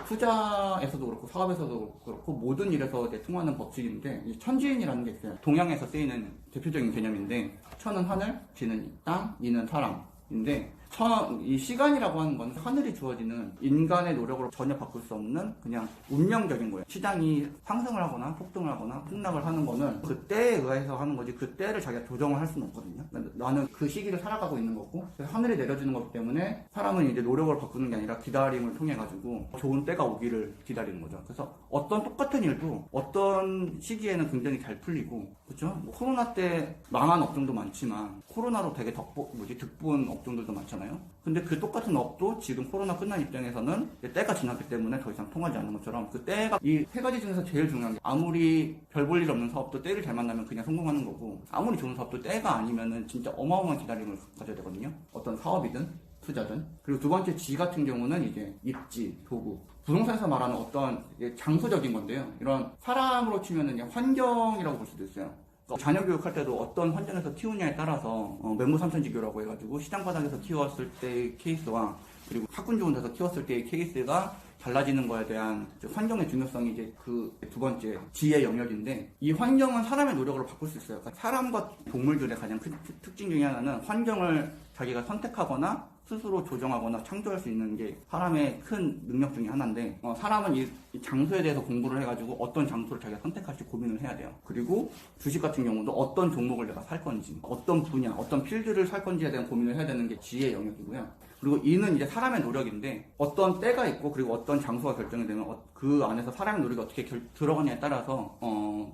투자에서도 그렇고 사업에서도 그렇고 모든 일에서 이제 통하는 법칙인데 이 천지인이라는 게 있어요. 동양에서 쓰이는 대표적인 개념인데 천은 하늘, 지는 땅, 이는 사람인데 이 시간이라고 하는 건 하늘이 주어지는 인간의 노력으로 전혀 바꿀 수 없는 그냥 운명적인 거예요. 시장이 상승을 하거나 폭등을 하거나 폭락을 하는 거는 그 때에 의해서 하는 거지 그 때를 자기가 조정을 할 수는 없거든요. 나는 그 시기를 살아가고 있는 거고 하늘이 내려주는 거기 때문에 사람은 이제 노력을 바꾸는 게 아니라 기다림을 통해 가지고 좋은 때가 오기를 기다리는 거죠. 그래서 어떤 똑같은 일도 어떤 시기에는 굉장히 잘 풀리고 그렇죠? 뭐 코로나 때 망한 업종도 많지만 코로나로 되게 득본 업종들도 많잖아요. 근데 그 똑같은 업도 지금 코로나 끝난 입장에서는 때가 지났기 때문에 더 이상 통하지 않는 것처럼 그 때가 이 세 가지 중에서 제일 중요한 게 아무리 별 볼 일 없는 사업도 때를 잘 만나면 그냥 성공하는 거고 아무리 좋은 사업도 때가 아니면은 진짜 어마어마한 기다림을 가져야 되거든요. 어떤 사업이든 투자든. 그리고 두 번째 지 같은 경우는 이제 입지, 도구. 부동산에서 말하는 어떤 장소적인 건데요. 이런 사람으로 치면은 그냥 환경이라고 볼 수도 있어요. 자녀 교육할 때도 어떤 환경에서 키우냐에 따라서 맨무삼천지교라고 해가지고 시장 바닥에서 키웠을 때의 케이스와 그리고 학군 좋은 데서 키웠을 때의 케이스가 달라지는 거에 대한 환경의 중요성이 이제 그 두 번째 지의 영역인데 이 환경은 사람의 노력으로 바꿀 수 있어요. 그러니까 사람과 동물들의 가장 큰 특징 중에 하나는 환경을 자기가 선택하거나 스스로 조정하거나 창조할 수 있는 게 사람의 큰 능력 중에 하나인데 사람은 이 장소에 대해서 공부를 해가지고 어떤 장소를 자기가 선택할지 고민을 해야 돼요. 그리고 주식 같은 경우도 어떤 종목을 내가 살 건지 어떤 분야, 어떤 필드를 살 건지에 대한 고민을 해야 되는 게 지의 영역이고요. 그리고 이는 이제 사람의 노력인데 어떤 때가 있고 그리고 어떤 장소가 결정이 되면 그 안에서 사람의 노력이 어떻게 들어가냐에 따라서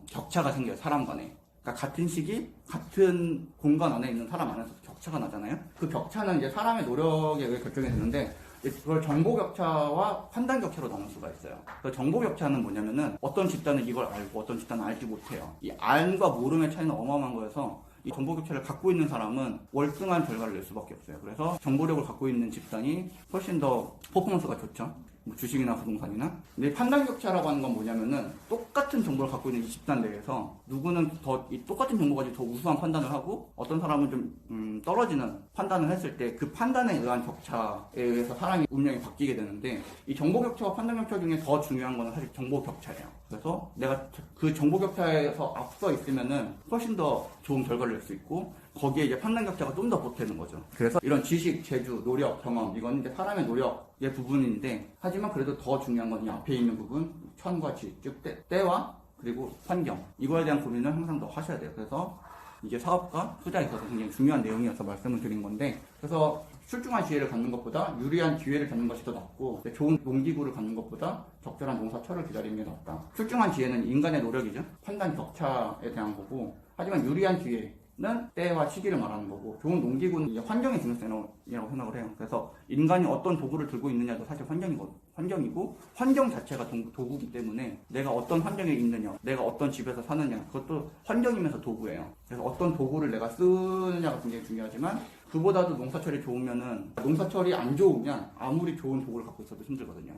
격차가 생겨요. 사람 간에. 그러니까 같은 시기, 같은 공간 안에 있는 사람 안에서 격차가 나잖아요. 그 격차는 이제 사람의 노력에 의해 결정이 되는데 그걸 정보 격차와 판단 격차로 나눌 수가 있어요. 그 정보 격차는 뭐냐면은 어떤 집단은 이걸 알고 어떤 집단은 알지 못해요. 이 알과 모름의 차이는 어마어마한 거여서 이 정보 격차를 갖고 있는 사람은 월등한 결과를 낼 수밖에 없어요. 그래서 정보력을 갖고 있는 집단이 훨씬 더 퍼포먼스가 좋죠. 뭐 주식이나 부동산이나. 근데 판단 격차라고 하는 건 뭐냐면은 똑같은 정보를 갖고 있는 이 집단 내에서 누구는 이 똑같은 정보 가지고 더 우수한 판단을 하고 어떤 사람은 좀 떨어지는 판단을 했을 때 그 판단에 의한 격차에 의해서 사람의 운명이 바뀌게 되는데 이 정보 격차와 판단 격차 중에 더 중요한 거는 사실 정보 격차예요. 그래서 내가 그 정보 격차에서 앞서 있으면은 훨씬 더 좋은 결과를 낼 수 있고 거기에 이제 판단 격차가 좀 더 보태는 거죠. 그래서 이런 지식, 재주, 노력, 경험 이거는 이제 사람의 노력의 부분인데 하지만 그래도 더 중요한 건 이 앞에 있는 부분 천과 지, 즉 때와 그리고 환경 이거에 대한 고민을 항상 더 하셔야 돼요. 그래서 이게 사업과 투자에 있어서 굉장히 중요한 내용이어서 말씀을 드린 건데 그래서 출중한 지혜를 갖는 것보다 유리한 기회를 갖는 것이 더 낫고 좋은 농기구를 갖는 것보다 적절한 농사철을 기다리는 게 낫다. 출중한 지혜는 인간의 노력이죠. 판단 격차에 대한 거고 하지만 유리한 기회는 때와 시기를 말하는 거고 좋은 농기구는 이제 환경의 중요성이라고 생각을 해요. 그래서 인간이 어떤 도구를 들고 있느냐도 사실 환경이고 환경 자체가 도구이기 때문에 내가 어떤 환경에 있느냐 내가 어떤 집에서 사느냐 그것도 환경이면서 도구예요. 그래서 어떤 도구를 내가 쓰느냐가 굉장히 중요하지만 그보다도 농사철이 좋으면은 농사철이 안 좋으면 아무리 좋은 도구를 갖고 있어도 힘들거든요.